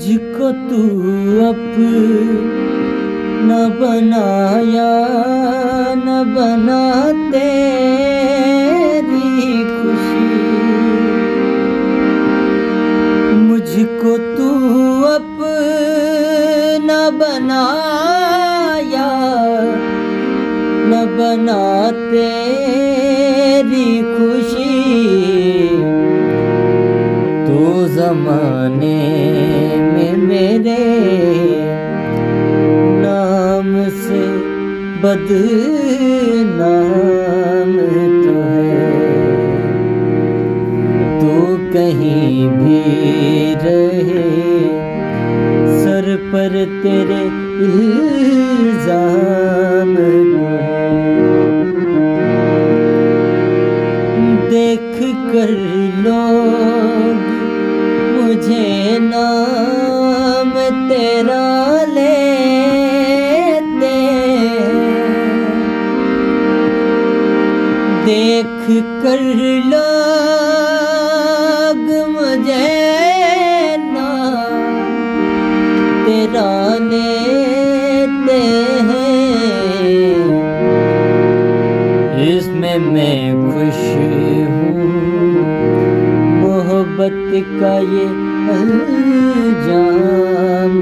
मुझको तू अपना बनाया न बना तेरी खुशी। मुझको तू अपना बनाया न बना तेरी खुशी। तू ज़माने में मेरे नाम से बदनाम तो है। तू कहीं भी रहे सर पर तेरे इल्जाम तो है। देख कर लोग मुझे नाम तेरा लेते। देख कर लोग मुझे नाम तेरा लेते हैं। इसमें मैं खुश हूँ, मोहब्बत का ये अंजाम